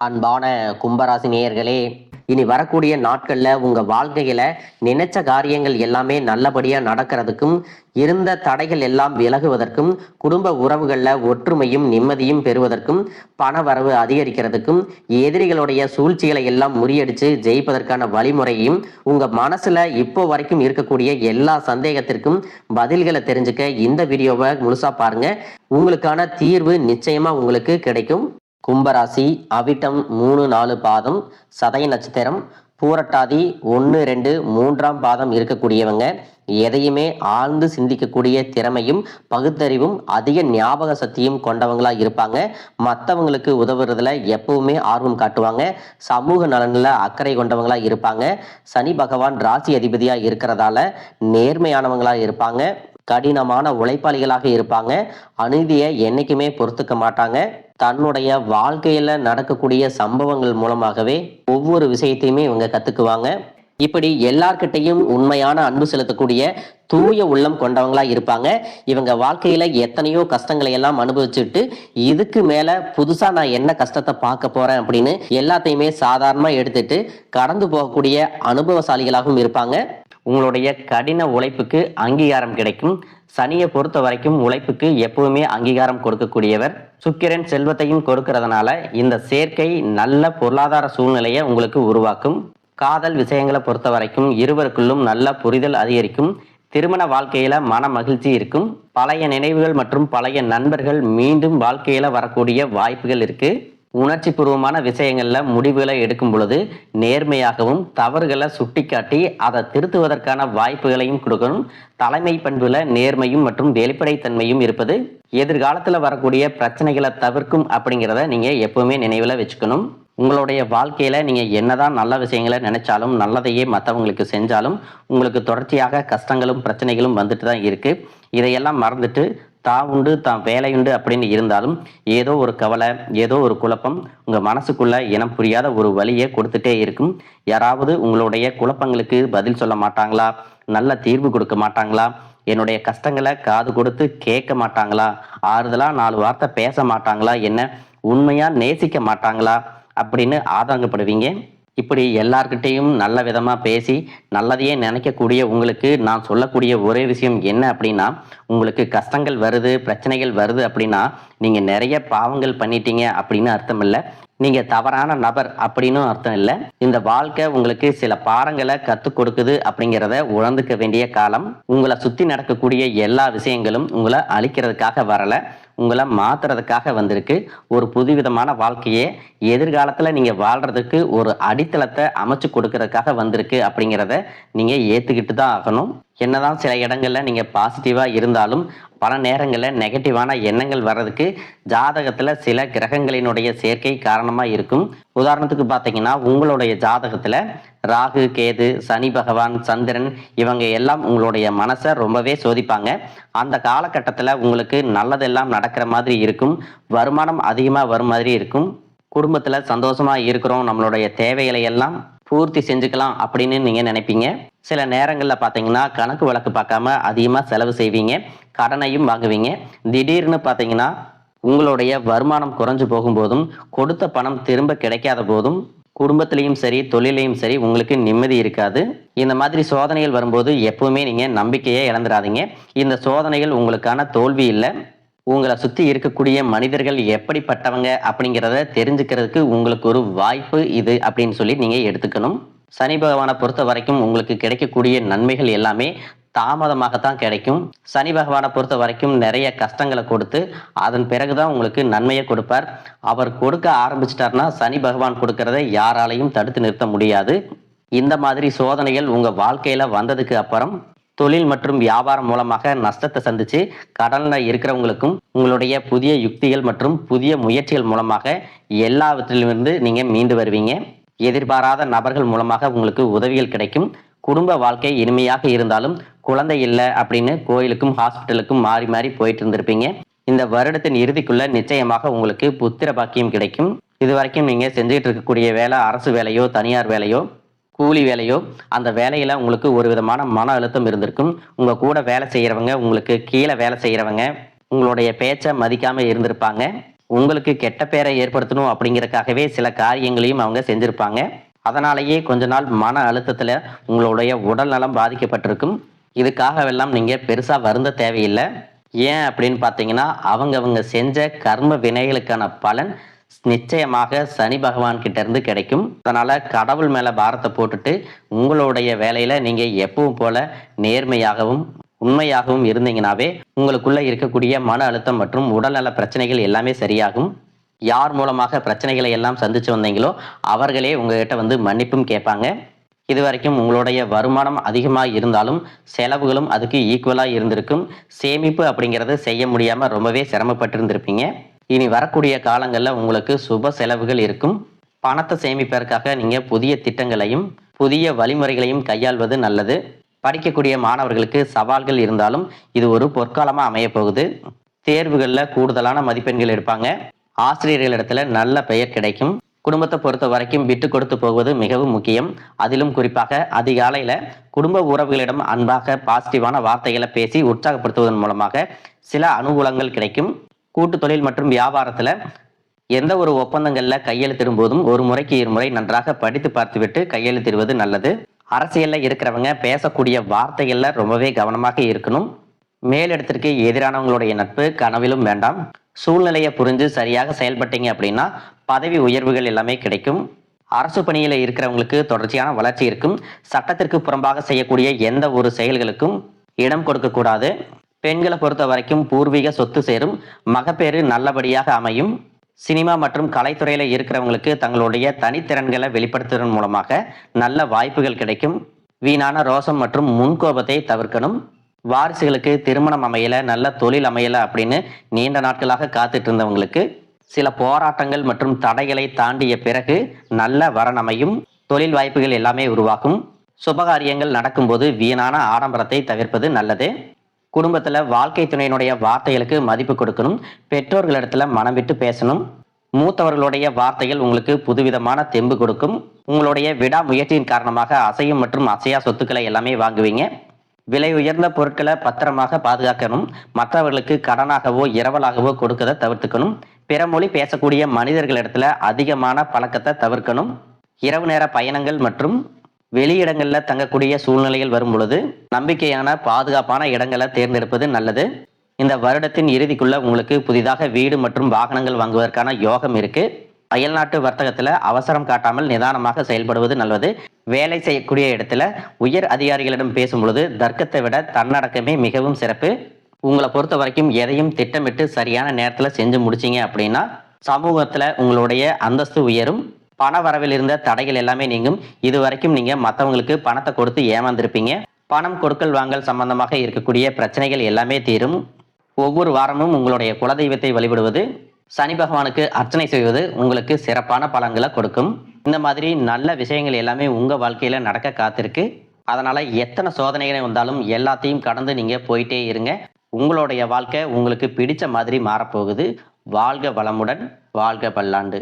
அன்பான கும்பராசி நேயர்களே, இனி வரக்கூடிய நாட்கள்ல உங்க வாழ்க்கையில நினைச்ச காரியங்கள் எல்லாமே நல்லபடியா நடக்கிறதுக்கும், இருந்த தடைகள் எல்லாம் விலகுவதற்கும், குடும்ப உறவுகள்ல ஒற்றுமையும் நிம்மதியும் பெறுவதற்கும், பண வரவு அதிகரிக்கிறதுக்கும், எதிரிகளுடைய சூழ்ச்சிகளை எல்லாம் முறியடிச்சு ஜெயிப்பதற்கான வழிமுறையும் உங்க மனசுல இப்போ வரைக்கும் இருக்கக்கூடிய எல்லா சந்தேகத்திற்கும் பதில்களை தெரிஞ்சுக்க இந்த வீடியோவை முழுசா பாருங்க. உங்களுக்கான தீர்வு நிச்சயமா உங்களுக்கு கிடைக்கும். கும்பராசி அவிட்டம் 3 4 பாதம், சதய நட்சத்திரம், பூரட்டாதி 1 2 3ஆம் பாதம் இருக்கக்கூடியவங்க எதையுமே ஆழ்ந்து சிந்திக்கக்கூடிய திறமையும் பகுத்தறிவும் அதிக ஞாபக சக்தியும் கொண்டவங்களா இருப்பாங்க. மற்றவங்களுக்கு உதவுறதுல எப்பவுமே ஆர்வம் காட்டுவாங்க. சமூக நலனில் அக்கறை கொண்டவங்களா இருப்பாங்க. சனி பகவான் ராசி அதிபதியா இருக்கிறதால நேர்மையானவங்களா இருப்பாங்க. கடினமான உழைப்பாளிகளாக இருப்பாங்க. அநீதியை என்னைக்குமே பொறுத்துக்க மாட்டாங்க. தன்னுடைய வாழ்க்கையில நடக்கக்கூடிய சம்பவங்கள் மூலமாகவே ஒவ்வொரு விஷயத்தையுமே இவங்க கத்துக்குவாங்க. இப்படி எல்லார்கிட்டையும் உண்மையான அன்பு செலுத்தக்கூடிய தூய உள்ளம் கொண்டவங்களா இருப்பாங்க. இவங்க வாழ்க்கையில எத்தனையோ கஷ்டங்களை எல்லாம் அனுபவிச்சுட்டு இதுக்கு மேல புதுசா நான் என்ன கஷ்டத்தை பார்க்க போறேன் அப்படின்னு எல்லாத்தையுமே சாதாரணமா எடுத்துட்டு கடந்து போகக்கூடிய அனுபவசாலிகளாகவும் இருப்பாங்க. உங்களுடைய கடின உழைப்புக்கு அங்கீகாரம் கிடைக்கும். சனியை பொறுத்த வரைக்கும் உழைப்புக்கு எப்பவுமே அங்கீகாரம் கொடுக்கக்கூடியவர். சுக்கிரன் செல்வத்தையும் கொடுக்கறதுனால இந்த சேர்க்கை நல்ல பொருளாதார சூழ்நிலையை உங்களுக்கு உருவாக்கும். காதல் விஷயங்களை பொறுத்த வரைக்கும் இருவருக்குள்ளும் நல்ல புரிதல் அதிகரிக்கும். திருமண வாழ்க்கையில மன மகிழ்ச்சி இருக்கும். பழைய நினைவுகள் மற்றும் பழைய நண்பர்கள் மீண்டும் வாழ்க்கையில வரக்கூடிய வாய்ப்புகள் இருக்கு. உணர்ச்சி பூர்வமான விஷயங்கள்ல முடிவுகளை எடுக்கும் பொழுது நேர்மையாகவும் தவறுகளை சுட்டிக்காட்டி அதை திருத்துவதற்கான வாய்ப்புகளையும் கொடுக்கணும். தலைமை பண்புல நேர்மையும் மற்றும் வெளிப்படைத்தன்மையும் இருப்பது எதிர்காலத்துல வரக்கூடிய பிரச்சனைகளை தவிர்க்கும் அப்படிங்கிறத நீங்க எப்பவுமே நினைவுல வச்சுக்கணும். உங்களுடைய வாழ்க்கையில நீங்க என்னதான் நல்ல விஷயங்களை நினைச்சாலும் நல்லதையே மற்றவங்களுக்கு செஞ்சாலும் உங்களுக்கு தொடர்ச்சியாக கஷ்டங்களும் பிரச்சனைகளும் வந்துட்டு தான் இருக்கு. இதையெல்லாம் மறந்துட்டு தான் உண்டு தான் வேலையுண்டு அப்படின்னு இருந்தாலும் ஏதோ ஒரு கவலை, ஏதோ ஒரு குழப்பம் உங்க மனசுக்குள்ள இனம் புரியாத ஒரு வழியை கொடுத்துட்டே இருக்கும். யாராவது உங்களுடைய குழப்பங்களுக்கு பதில் சொல்ல மாட்டாங்களா? நல்ல தீர்வு கொடுக்க மாட்டாங்களா? என்னுடைய கஷ்டங்களை காது கொடுத்து கேட்க மாட்டாங்களா? ஆறுதலா 4 வார்த்தை பேச மாட்டாங்களா? என்ன உண்மையா நேசிக்க மாட்டாங்களா அப்படின்னு ஆதங்கப்படுவீங்க. இப்படி எல்லார்கிட்டையும் நல்ல விதமா பேசி நல்லதையே நினைக்கக்கூடிய உங்களுக்கு நான் சொல்லக்கூடிய ஒரே விஷயம் என்ன அப்படின்னா, உங்களுக்கு கஷ்டங்கள் வருது, பிரச்சனைகள் வருது அப்படின்னா நீங்க நிறைய பாவங்கள் பண்ணிட்டீங்க அப்படின்னு அர்த்தம் இல்லை. நீங்க தவறான நபர் அப்படின்னு அர்த்தம் இல்லை. இந்த வாழ்க்கை உங்களுக்கு சில பாடங்களை கற்றுக் கொடுக்குது அப்படிங்கிறத உணர்ந்துக்க வேண்டிய காலம். உங்களை சுத்தி நடக்கக்கூடிய எல்லா விஷயங்களும் உங்களை அழிக்கிறதுக்காக வரல, உங்களை மாத்துறதுக்காக வந்திருக்கு. ஒரு புதுவிதமான வாழ்க்கையை எதிர்காலத்துல நீங்க வாழ்றதுக்கு ஒரு அடித்தளத்தை அமைச்சு கொடுக்கறதுக்காக வந்திருக்கு அப்படிங்கிறத நீங்க ஏத்துக்கிட்டு தான் ஆகணும். என்னதான் சில இடங்கள்ல நீங்க பாசிட்டிவா இருந்தாலும் பல நேரங்களில் நெகட்டிவான எண்ணங்கள் வர்றதுக்கு ஜாதகத்துல சில கிரகங்களினுடைய சேர்க்கை காரணமா இருக்கும். உதாரணத்துக்கு பார்த்தீங்கன்னா உங்களுடைய ஜாதகத்துல ராகு, கேது, சனி பகவான், சந்திரன் இவங்க எல்லாம் உங்களுடைய மனசை ரொம்பவே சோதிப்பாங்க. அந்த காலகட்டத்தில் உங்களுக்கு நல்லதெல்லாம் நடக்கிற மாதிரி இருக்கும். வருமானம் அதிகமாக வரும் மாதிரி இருக்கும். குடும்பத்தில் சந்தோஷமா இருக்கிறோம், நம்மளுடைய தேவைகளை எல்லாம் பூர்த்தி செஞ்சுக்கலாம் அப்படின்னு நீங்க நினைப்பீங்க. சில நேரங்களில் பார்த்தீங்கன்னா கணக்கு வழக்கு பார்க்காம அதிகமாக செலவு செய்வீங்க, கடனையும் வாங்குவீங்க. திடீர்னு பார்த்தீங்கன்னா உங்களுடைய வருமானம் குறைஞ்சு போகும்போதும் கொடுத்த பணம் திரும்ப கிடைக்காத போதும் குடும்பத்திலையும் சரி தொழிலையும் சரி உங்களுக்கு நிம்மதி இருக்காது. இந்த மாதிரி சோதனைகள் வரும்போது எப்பவுமே நீங்க நம்பிக்கையை இழந்துடாதீங்க. இந்த சோதனைகள் உங்களுக்கான தோல்வி இல்லை. உங்களை சுற்றி இருக்கக்கூடிய மனிதர்கள் எப்படிப்பட்டவங்க அப்படிங்கிறத தெரிஞ்சுக்கிறதுக்கு உங்களுக்கு ஒரு வாய்ப்பு இது அப்படின்னு சொல்லி நீங்க எடுத்துக்கணும். சனி பகவானை பொறுத்த வரைக்கும் உங்களுக்கு கிடைக்கக்கூடிய நன்மைகள் எல்லாமே தாமதமாகத்தான் கிடைக்கும். சனி பகவானை பொறுத்த வரைக்கும் நிறைய கஷ்டங்களை கொடுத்து அதன் பிறகுதான் உங்களுக்கு நன்மையை கொடுப்பார். அவர் கொடுக்க ஆரம்பிச்சிட்டார்னா சனி பகவான் கொடுக்கறதை யாராலையும் தடுத்து நிறுத்த முடியாது. இந்த மாதிரி சோதனைகள் உங்க வாழ்க்கையில வந்ததுக்கு அப்புறம் தொழில் மற்றும் வியாபாரம் மூலமாக நஷ்டத்தை சந்திச்சு கடன்ல இருக்கிறவங்களுக்கும் உங்களுடைய புதிய யுக்திகள் மற்றும் புதிய முயற்சிகள் மூலமாக எல்லாவற்றிலிருந்து நீங்க மீண்டு வருவீங்க. எதிர்பாராத நபர்கள் மூலமாக உங்களுக்கு உதவிகள் கிடைக்கும். குடும்ப வாழ்க்கை இனிமையாக இருந்தாலும் குழந்தை இல்லை அப்படின்னு கோயிலுக்கும் ஹாஸ்பிட்டலுக்கும் மாறி மாறி போயிட்டு இருந்திருப்பீங்க. இந்த வருடத்தின் இறுதிக்குள்ள நிச்சயமாக உங்களுக்கு புத்திர பாக்கியம் கிடைக்கும். இது வரைக்கும் நீங்க செஞ்சுட்டு இருக்கக்கூடிய வேலை அரசு வேலையோ தனியார் வேலையோ கூலி வேலையோ அந்த வேலையில உங்களுக்கு ஒரு விதமான மன அழுத்தம் இருந்திருக்கும். உங்க கூட வேலை செய்யறவங்க, உங்களுக்கு கீழே வேலை செய்யறவங்க உங்களுடைய பேச்சை மதிக்காம இருந்திருப்பாங்க. உங்களுக்கு கெட்ட பேரை ஏற்படுத்தணும் அப்படிங்கறதுக்காகவே சில காரியங்களையும் அவங்க செஞ்சிருப்பாங்க. அதனாலேயே கொஞ்ச நாள் மன அழுத்தத்துல உங்களுடைய உடல் நலம் பாதிக்கப்பட்டிருக்கும். இதுக்காகவெல்லாம் நீங்க பெருசா வருந்த தேவையில்லை. ஏன் அப்படின்னு பார்த்தீங்கன்னா, அவங்க செஞ்ச கர்ம வினைகளுக்கான பலன் நிச்சயமாக சனி பகவான் கிட்ட இருந்து கிடைக்கும். அதனால கடவுள் மேல பாரத்தை போட்டுட்டு உங்களுடைய வேலையில நீங்க எப்பவும் போல நேர்மையாகவும் உண்மையாகவும் இருந்தீங்கனாவே உங்களுக்குள்ள இருக்கக்கூடிய மன அழுத்தம் மற்றும் உடல்நல பிரச்சனைகள் எல்லாமே சரியாகும். யார் மூலமாக பிரச்சனைகளை எல்லாம் சந்திச்சு வந்தீங்களோ அவர்களே உங்ககிட்ட வந்து மன்னிப்பும் கேட்பாங்க. இதுவரைக்கும் உங்களுடைய வருமானம் அதிகமாக இருந்தாலும் செலவுகளும் அதுக்கு ஈக்குவலாக இருந்திருக்கும். சேமிப்பு அப்படிங்கிறது செய்ய முடியாமல் ரொம்பவே சிரமப்பட்டு இருந்திருப்பீங்க. இனி வரக்கூடிய காலங்களில் உங்களுக்கு சுப செலவுகள் இருக்கும். பணத்தை சேமிப்பதற்காக நீங்கள் புதிய திட்டங்களையும் புதிய வழிமுறைகளையும் கையாள்வது நல்லது. படிக்கக்கூடிய மாணவர்களுக்கு சவால்கள் இருந்தாலும் இது ஒரு பொற்காலமாக அமைய போகுது. தேர்வுகளில் கூடுதலான மதிப்பெண்கள் எடுப்பாங்க. ஆசிரியர்களிடத்துல நல்ல பெயர் கிடைக்கும். குடும்பத்தை பொறுத்த வரைக்கும் விட்டு கொடுத்து போவது மிகவும் முக்கியம். அதிலும் குறிப்பாக அதிகாலையில குடும்ப உறவுகளிடம் அன்பாக பாசிட்டிவான வார்த்தைகளை பேசி உற்சாகப்படுத்துவதன் மூலமாக சில அனுகூலங்கள் கிடைக்கும். கூட்டு தொழில் மற்றும் வியாபாரத்துல எந்த ஒரு ஒப்பந்தங்கள்ல கையெழுத்திடும் போதும் ஒரு முறைக்கு இருமுறை நன்றாக படித்து பார்த்துவிட்டு கையெழுத்திடுவது நல்லது. அரசியல்ல இருக்கிறவங்க பேசக்கூடிய வார்த்தைகள்ல ரொம்பவே கவனமாக இருக்கணும். மேலிடத்திற்கு எதிரானவங்களுடைய நட்பு கனவிலும் வேண்டாம். சூழ்நிலையை புரிஞ்சு சரியாக செயல்பட்டீங்க அப்படின்னா பதவி உயர்வுகள் எல்லாமே கிடைக்கும். அரசு பணியில இருக்கிறவங்களுக்கு தொடர்ச்சியான வளர்ச்சி இருக்கும். சட்டத்திற்கு புறம்பாக செய்யக்கூடிய எந்த ஒரு செயல்களுக்கும் இடம் கொடுக்க கூடாது. பெண்களை பொறுத்த வரைக்கும் பூர்வீக சொத்து சேரும். மகப்பேறு நல்லபடியாக அமையும். சினிமா மற்றும் கலைத்துறையில இருக்கிறவங்களுக்கு தங்களுடைய தனித்திறன்களை வெளிப்படுத்துவதன் மூலமாக நல்ல வாய்ப்புகள் கிடைக்கும். வீணான ரோசம் மற்றும் முன்கோபத்தை தவிர்க்கணும். வாரிசுகளுக்கு திருமணம் அமையல, நல்ல தொழில் அமையல அப்படின்னு நீண்ட நாட்களாக காத்துட்டு இருந்தவங்களுக்கு சில போராட்டங்கள் மற்றும் தடைகளை தாண்டிய பிறகு நல்ல வரன் அமையும். தொழில் வாய்ப்புகள் எல்லாமே உருவாகும். சுபகாரியங்கள் நடக்கும்போது வீணான ஆடம்பரத்தை தவிர்ப்பது நல்லது. குடும்பத்துல வாழ்க்கை துணையினுடைய வார்த்தைகளுக்கு மதிப்பு கொடுக்கணும். பெற்றோர்களிடத்துல மனம் விட்டு பேசணும். மூத்தவர்களுடைய வார்த்தைகள் உங்களுக்கு புதுவிதமான தெம்பு கொடுக்கும். உங்களுடைய விடாமுயற்சியின் காரணமாக அசையும் மற்றும் அசையா சொத்துக்களை எல்லாமே வாங்குவீங்க. விலை உயர்ந்த பொருட்களை பத்திரமாக பாதுகாக்கணும். மற்றவர்களுக்கு கடனாகவோ இரவலாகவோ கொடுக்கதை தவிர்த்துக்கணும். பிற மொழி பேசக்கூடிய மனிதர்களிடத்துல அதிகமான பழக்கத்தை தவிர்க்கணும். இரவு நேர பயணங்கள் மற்றும் வெளியிடங்கள்ல தங்கக்கூடிய சூழ்நிலைகள் வரும் பொழுது நம்பிக்கையான பாதுகாப்பான இடங்களை தேர்ந்தெடுப்பது நல்லது. இந்த வருடத்தின் இறுதிக்குள்ள உங்களுக்கு புதிதாக வீடு மற்றும் வாகனங்கள் வாங்குவதற்கான யோகம் இருக்கு. அயல்நாட்டு வர்த்தகத்துல அவசரம் காட்டாமல் நிதானமாக செயல்படுவது நல்லது. வேலை செய்யக்கூடிய இடத்துல உயர் அதிகாரிகளிடம் பேசும் பொழுது தர்க்கத்தை விட தன்னடக்கமே மிகவும் சிறப்பு. உங்களை பொறுத்த வரைக்கும் எதையும் திட்டமிட்டு சரியான நேரத்துல செஞ்சு முடிச்சீங்க அப்படின்னா சமூகத்துல உங்களுடைய அந்தஸ்து உயரும். பண வரவில் இருந்த தடைகள் எல்லாமே நீங்கும். இது வரைக்கும் நீங்க மற்றவங்களுக்கு பணத்தை கொடுத்து ஏமாந்திருப்பீங்க. பணம் கொடுக்கல் வாங்கல் சம்பந்தமாக இருக்கக்கூடிய பிரச்சனைகள் எல்லாமே தீரும். ஒவ்வொரு வாரமும் உங்களுடைய குலதெய்வத்தை வழிபடுவது, சனி பகவானுக்கு அர்ச்சனை செய்வது உங்களுக்கு சிறப்பான பலன்களை கொடுக்கும். இந்த மாதிரி நல்ல விஷயங்கள் எல்லாமே உங்க வாழ்க்கையில நடக்க காத்திருக்கு. அதனால எத்தனை சோதனைகள் வந்தாலும் எல்லாத்தையும் கடந்து நீங்க போயிட்டே இருங்க. உங்களுடைய வாழ்க்கை உங்களுக்கு பிடிச்ச மாதிரி மாறப்போகுது. வாழ்க வளமுடன், வாழ்க பல்லாண்டு.